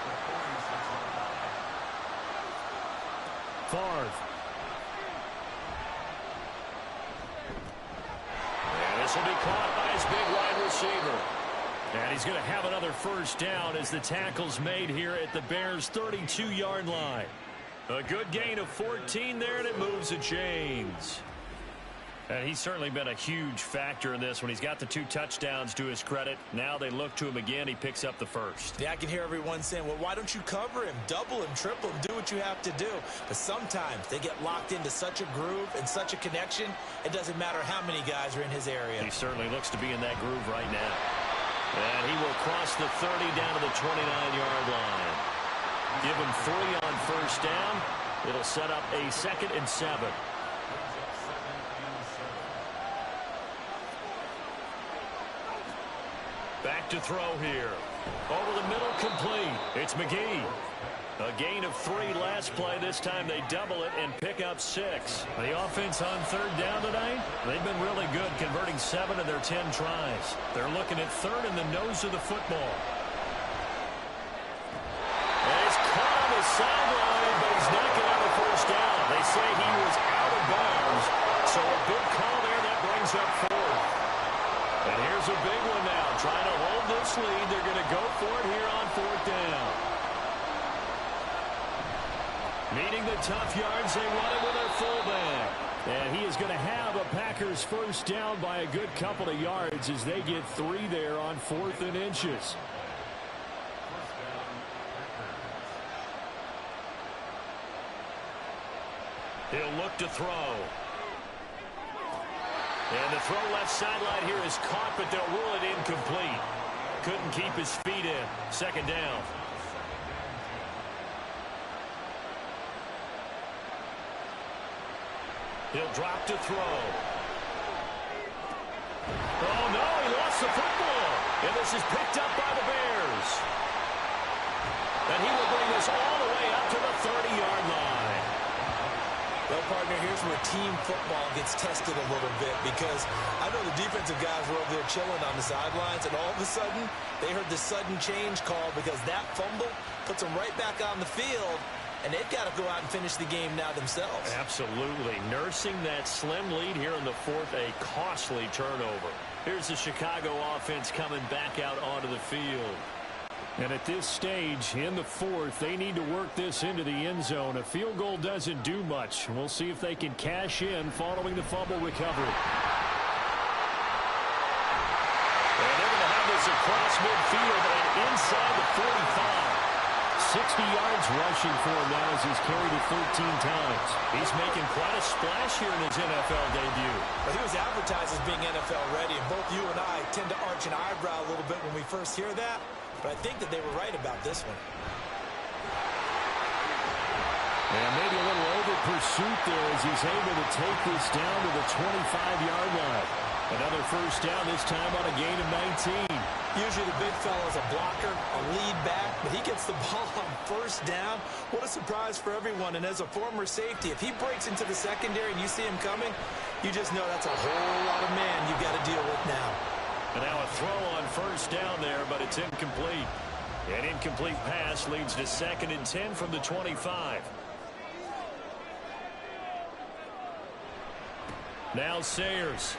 Favre. And this will be caught by his big wide receiver. And he's going to have another 1st down as the tackle's made here at the Bears' 32-yard line. A good gain of 14 there, and it moves the chains. And he's certainly been a huge factor in this when he's got the 2 touchdowns to his credit. Now they look to him again. He picks up the 1st. Yeah, I can hear everyone saying, well, why don't you cover him, double him, triple him, do what you have to do. But sometimes they get locked into such a groove and such a connection, it doesn't matter how many guys are in his area. He certainly looks to be in that groove right now. And he will cross the 30 down to the 29-yard line. Give him 3 on 1st down. It'll set up a 2nd and 7. Back to throw here. Over the middle, complete. It's McGee. A gain of 3 last play. This time they double it and pick up 6. The offense on 3rd down tonight, they've been really good, converting 7 of their 10 tries. They're looking at 3rd in the nose of the football. And it's caught on the sideline, but he's not going to have a 1st down. They say he was out of bounds, so a big call there that brings up 4th. And here's a big one now. Trying to hold this lead. They're going to go for it here on 4th down. Meeting the tough yards, they run it with their fullback. And he is going to have a Packers 1st down by a good couple of yards as they get 3 there on 4th and inches. He'll look to throw. And the throw left sideline here is caught, but they'll rule it incomplete. Couldn't keep his feet in. 2nd down. He'll drop to throw. Oh, no, he lost the football. And this is picked up by the Bears. And he will bring this all the way up to the 30-yard line. Well, partner, here's where team football gets tested a little bit because I know the defensive guys were over there chilling on the sidelines, and all of a sudden, they heard the sudden change call because that fumble puts them right back on the field, and they've got to go out and finish the game now themselves. Absolutely. Nursing that slim lead here in the 4th, a costly turnover. Here's the Chicago offense coming back out onto the field. And at this stage, in the fourth, they need to work this into the end zone. A field goal doesn't do much. We'll see if they can cash in following the fumble recovery. And they're going to have this across midfield and inside the 45. 60 yards rushing for him now as he's carried it 13 times. He's making quite a splash here in his NFL debut. But he was advertised as being NFL ready, and both you and I tend to arch an eyebrow a little bit when we first hear that. But I think that they were right about this one. And maybe a little over pursuit there as he's able to take this down to the 25-yard line. Another first down, this time on a gain of 19. Usually the big fella's a blocker, a lead back, but he gets the ball on first down. What a surprise for everyone. And as a former safety, if he breaks into the secondary and you see him coming, you just know that's a whole lot of man you've got to deal with now. And now a throw on first down there, but it's incomplete. An incomplete pass leads to 2nd and 10 from the 25. Now Sayers.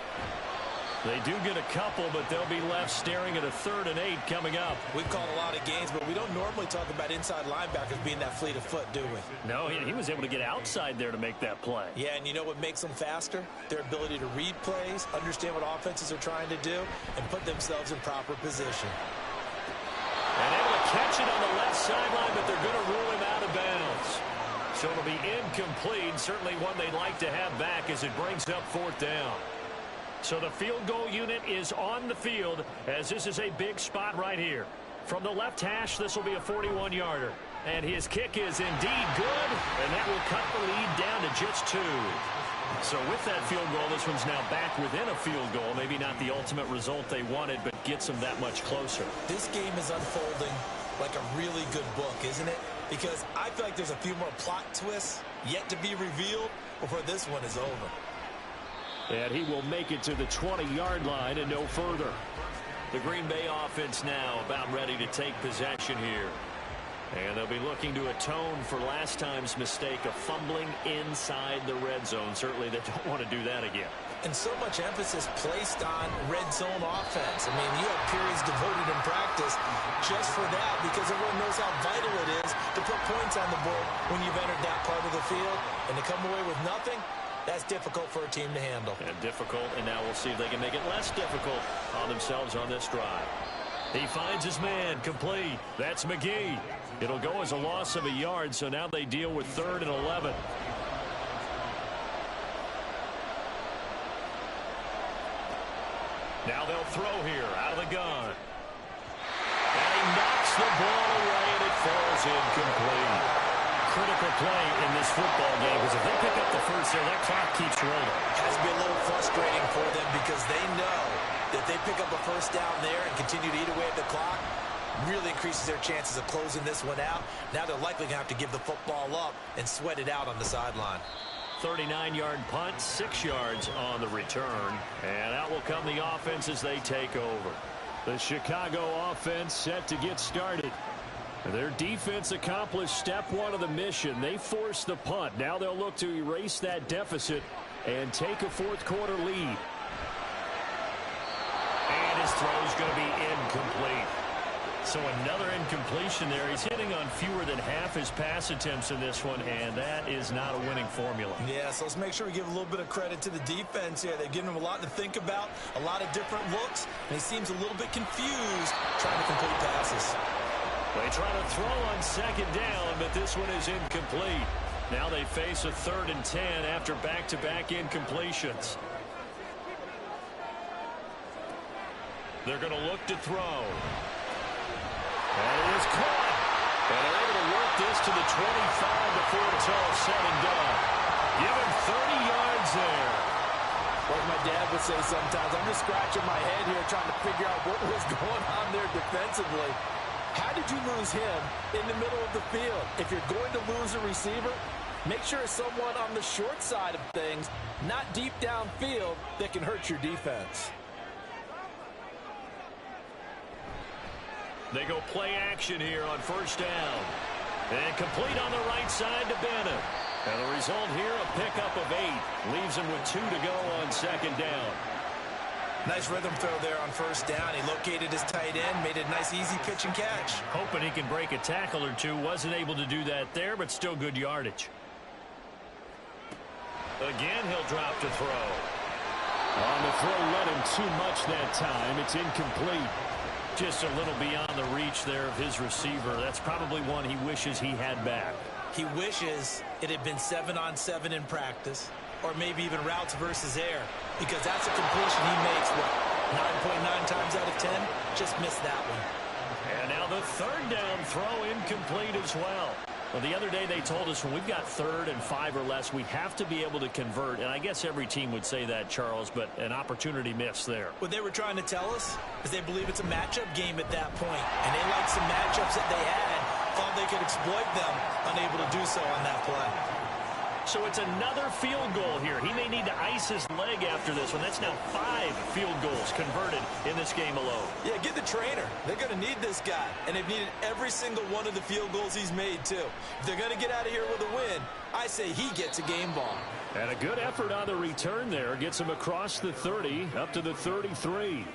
They do get a couple, but they'll be left staring at a 3rd and 8 coming up. We've called a lot of games, but we don't normally talk about inside linebackers being that fleet of foot, do we? No, he was able to get outside there to make that play. Yeah, and you know what makes them faster? Their ability to read plays, understand what offenses are trying to do, and put themselves in proper position. And able to catch it on the left sideline, but they're going to rule him out of bounds. So it'll be incomplete, certainly one they'd like to have back as it brings up 4th down. So the field goal unit is on the field as this is a big spot right here. From the left hash, this will be a 41-yarder. And his kick is indeed good, and that will cut the lead down to just 2. So with that field goal, this one's now back within a field goal. Maybe not the ultimate result they wanted, but gets them that much closer. This game is unfolding like a really good book, isn't it? Because I feel like there's a few more plot twists yet to be revealed before this one is over. And he will make it to the 20-yard line and no further. The Green Bay offense now about ready to take possession here. And they'll be looking to atone for last time's mistake of fumbling inside the red zone. Certainly they don't want to do that again. And so much emphasis placed on red zone offense. I mean, you have periods devoted in practice just for that because everyone knows how vital it is to put points on the board when you've entered that part of the field. And to come away with nothing, that's difficult for a team to handle. And difficult, and now we'll see if they can make it less difficult on themselves on this drive. He finds his man, complete. That's McGee. It'll go as a loss of a yard, so now they deal with 3rd and 11. Now they'll throw here out of the gun. And he knocks the ball away, and it falls incomplete. Critical play in this football game because if they pick up the first there, that clock keeps rolling. Has to be a little frustrating for them because they know that they pick up a first down there and continue to eat away at the clock, really increases their chances of closing this one out. Now they're likely going to have to give the football up and sweat it out on the sideline. 39-yard punt, 6 yards on the return. And out will come the offense as they take over. The Chicago offense set to get started. Their defense accomplished step 1 of the mission. They forced the punt. Now they'll look to erase that deficit and take a 4th quarter lead. And his throw's going to be incomplete. So another incompletion there. He's hitting on fewer than half his pass attempts in this one, and that is not a winning formula. Yeah, so let's make sure we give a little bit of credit to the defense here. They've given him a lot to think about, a lot of different looks, and he seems a little bit confused trying to complete passes. They try to throw on 2nd down, but this one is incomplete. Now they face a 3rd and 10 after back-to-back incompletions. They're going to look to throw. And it is caught. And they're able to work this to the 25 before it's all said and done. Give him 30 yards there. Like my dad would say sometimes, I'm just scratching my head here trying to figure out what was going on there defensively. How did you lose him in the middle of the field? If you're going to lose a receiver, make sure it's someone on the short side of things, not deep downfield, that can hurt your defense. They go play action here on first down. And complete on the right side to Bennett. And the result here, a pickup of 8. Leaves him with 2 to go on 2nd down. Nice rhythm throw there on first down. He located his tight end, made it a nice easy pitch and catch. Hoping he can break a tackle or two. Wasn't able to do that there, but still good yardage. Again, he'll drop to throw. On the throw, let him too much that time. It's incomplete. Just a little beyond the reach there of his receiver. That's probably one he wishes he had back. He wishes it had been 7-on-7 in practice, or maybe even routes versus air, because that's a completion he makes, what, 9.9 times out of 10? Just missed that one. And now the third down throw incomplete as well. Well, the other day they told us when we've got 3rd and 5 or less, we have to be able to convert. And I guess every team would say that, Charles, but an opportunity missed there. What they were trying to tell us is they believe it's a matchup game at that point. And they liked some matchups that they had, thought they could exploit them, unable to do so on that play. So it's another field goal here. He may need to ice his leg after this one. That's now 5 field goals converted in this game alone. Yeah, get the trainer. They're going to need this guy. And they've needed every single one of the field goals he's made, too. If they're going to get out of here with a win, I say he gets a game ball. And a good effort on the return there. Gets him across the 30, up to the 33.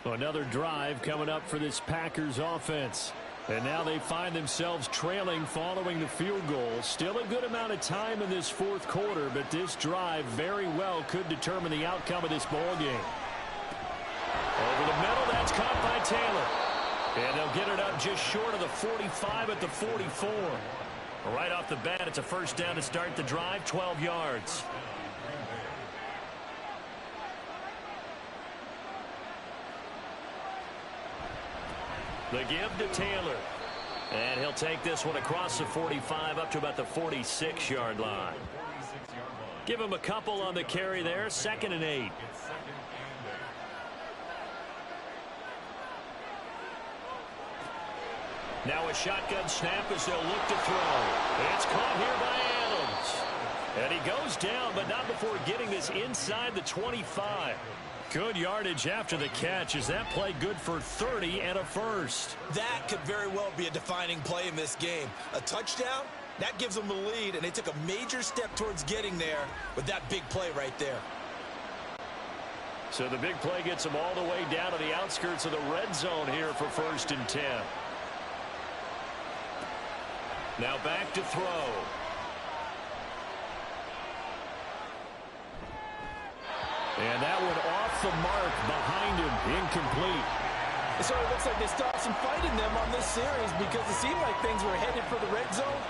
Another drive coming up for this Packers offense. And now they find themselves trailing following the field goal. Still a good amount of time in this 4th quarter, but this drive very well could determine the outcome of this ball game. Over the middle, that's caught by Taylor. And they'll get it up just short of the 45 at the 44. Right off the bat, it's a first down to start the drive, 12 yards. The give to Taylor. And he'll take this one across the 45 up to about the 46-yard line. Give him a couple on the carry there. 2nd and 8. Now a shotgun snap as they'll look to throw. It's caught here by Adams. And he goes down, but not before getting this inside the 25. Good yardage after the catch. Is that play good for 30 and a first? That could very well be a defining play in this game. A touchdown, that gives them the lead, and they took a major step towards getting there with that big play right there. So the big play gets them all the way down to the outskirts of the red zone here for 1st and 10. Now back to throw. And that one off the mark behind him, incomplete. So it looks like they stopped some fight in them on this series because it seemed like things were headed for the red zone.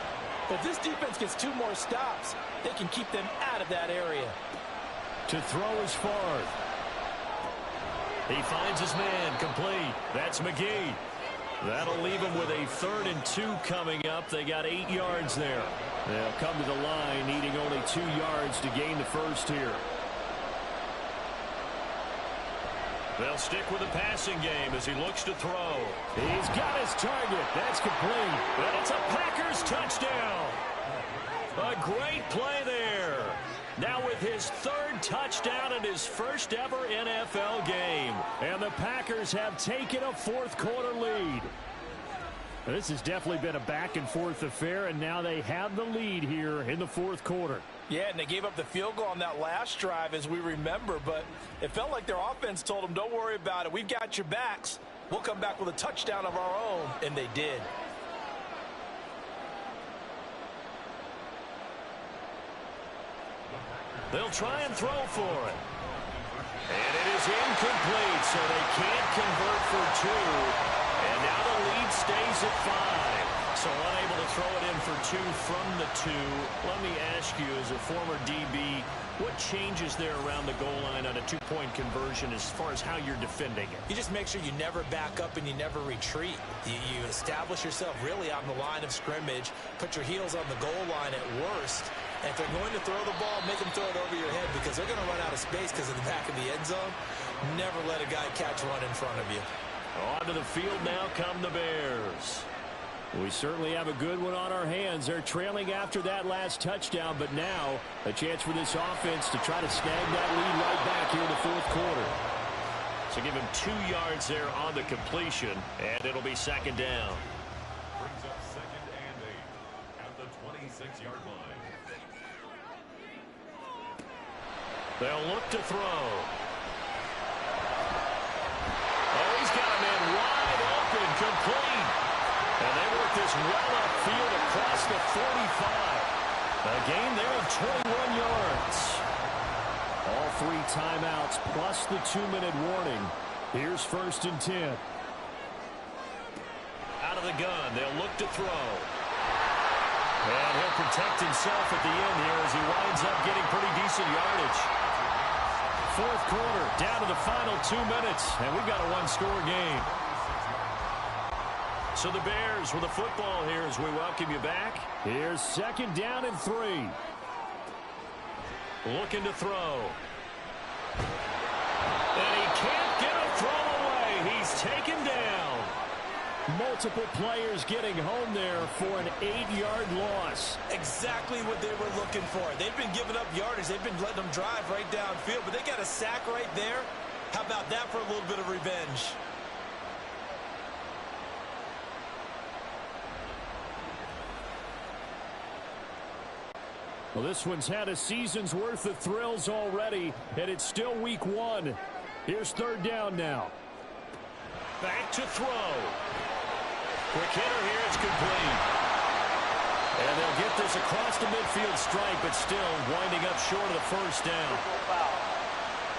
But if this defense gets 2 more stops, they can keep them out of that area. To throw is far. He finds his man, complete. That's McGee. That'll leave him with a 3rd and 2 coming up. They got 8 yards there. They'll come to the line needing only 2 yards to gain the first here. They'll stick with the passing game as he looks to throw. He's got his target. That's complete. And it's a Packers touchdown. A great play there. Now with his 3rd touchdown in his first ever NFL game. And the Packers have taken a 4th quarter lead. This has definitely been a back-and-forth affair, and now they have the lead here in the 4th quarter. Yeah, and they gave up the field goal on that last drive, as we remember, but it felt like their offense told them, don't worry about it. We've got your backs. We'll come back with a touchdown of our own, and they did. They'll try and throw for it. And it is incomplete, so they can't convert for 2. And now the lead stays at 5. So unable to throw it in for 2 from the 2. Let me ask you, as a former DB, what changes there around the goal line on a 2-point conversion as far as how you're defending it? You just make sure you never back up and you never retreat. You establish yourself really on the line of scrimmage, put your heels on the goal line at worst. And if they're going to throw the ball, make them throw it over your head because they're going to run out of space because of the back of the end zone. Never let a guy catch one in front of you. Onto the field now come the Bears. We certainly have a good one on our hands. They're trailing after that last touchdown, but now a chance for this offense to try to snag that lead right back here in the 4th quarter. So give him 2 yards there on the completion, and it'll be 2nd down. Brings up 2nd and 8 at the 26-yard line. They'll look to throw. well upfield across the 45. A gain there of 21 yards. All 3 timeouts plus the 2-minute warning. Here's 1st and 10. Out of the gun, they'll look to throw. And he'll protect himself at the end here as he winds up getting pretty decent yardage. 4th quarter, down to the final 2 minutes, and we've got a 1-score game. So the Bears with the football here as we welcome you back. Here's 2nd down and 3. Looking to throw. And he can't get a throw away. He's taken down. Multiple players getting home there for an 8-yard loss. Exactly what they were looking for. They've been giving up yardage. They've been letting them drive right downfield, but they got a sack right there. How about that for a little bit of revenge? Well, this one's had a season's worth of thrills already, and it's still week 1. Here's 3rd down now. Back to throw. Quick hitter here, it's complete. And they'll get this across the midfield stripe, but still winding up short of the 1st down. Foul.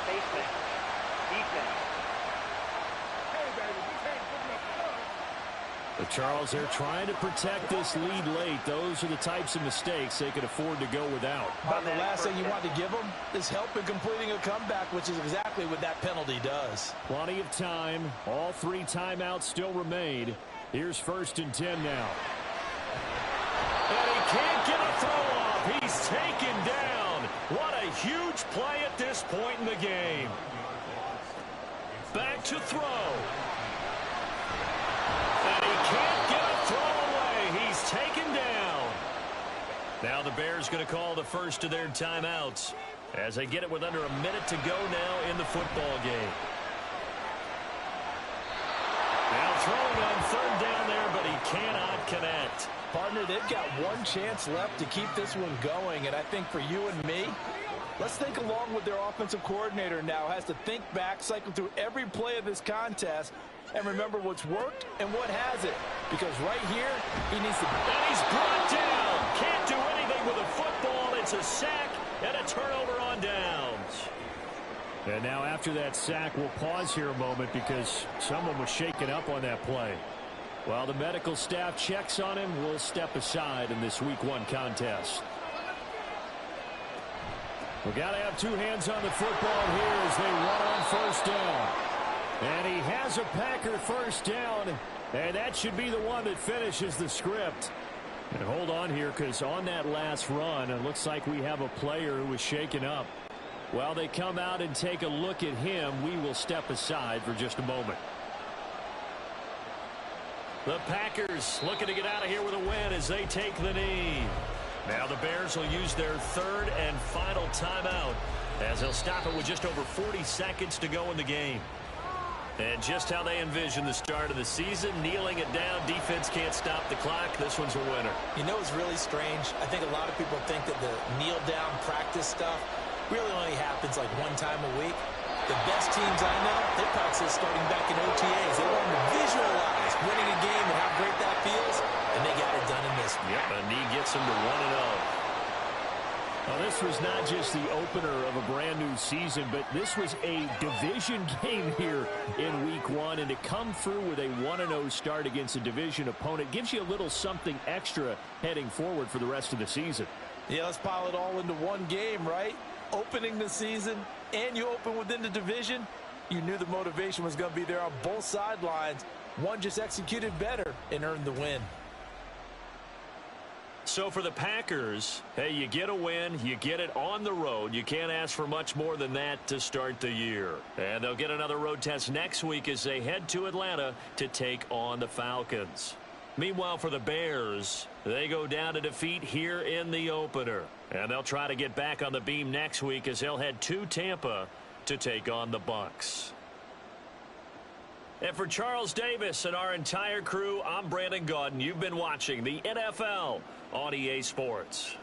Basement. Defense. But Charles, they're trying to protect this lead late. Those are the types of mistakes they could afford to go without. About the last thing you want to give them is help in completing a comeback, which is exactly what that penalty does. Plenty of time. All 3 timeouts still remain. Here's 1st and 10 now. And he can't get a throw off. He's taken down. What a huge play at this point in the game. Back to throw. And he can't get a throw away. He's taken down. Now the Bears going to call the first of their timeouts as they get it with under a minute to go now in the football game. Now throwing on 3rd down there, but he cannot connect. Partner, they've got 1 chance left to keep this one going, and I think for you and me, let's think along with their offensive coordinator now. Has to think back, cycle through every play of this contest, and remember what's worked and what hasn't. Because right here, he needs to... And he's brought down. Can't do anything with a football. It's a sack and a turnover on downs. And now after that sack, we'll pause here a moment because someone was shaken up on that play. While the medical staff checks on him, we'll step aside in this week 1 contest. We've got to have 2 hands on the football here as they run on 1st down. And he has a Packer 1st down, and that should be the one that finishes the script. And hold on here, because on that last run, it looks like we have a player who was shaken up. While they come out and take a look at him, we will step aside for just a moment. The Packers looking to get out of here with a win as they take the knee. Now the Bears will use their 3rd and final timeout as they'll stop it with just over 40 seconds to go in the game. And just how they envision the start of the season, kneeling it down, defense can't stop the clock. This one's a winner. You know, it's really strange. I think a lot of people think that the kneel-down practice stuff really only happens like 1 time a week. The best teams I know, they practice starting back in OTAs. They learn to visualize winning a game and how great that feels, and they got it done in this one. Yep, a knee gets them to 1-0. Well, this was not just the opener of a brand new season, but this was a division game here in week 1. And to come through with a 1-0 start against a division opponent gives you a little something extra heading forward for the rest of the season. Yeah, let's pile it all into one game, right? Opening the season, and you open within the division. You knew the motivation was going to be there on both sidelines. One just executed better and earned the win. So for the Packers, hey, you get a win, you get it on the road. You can't ask for much more than that to start the year. And they'll get another road test next week as they head to Atlanta to take on the Falcons. Meanwhile, for the Bears, they go down to defeat here in the opener. And they'll try to get back on the beam next week as they'll head to Tampa to take on the Bucks. And for Charles Davis and our entire crew, I'm Brandon Gaudin. You've been watching the NFL on EA Sports.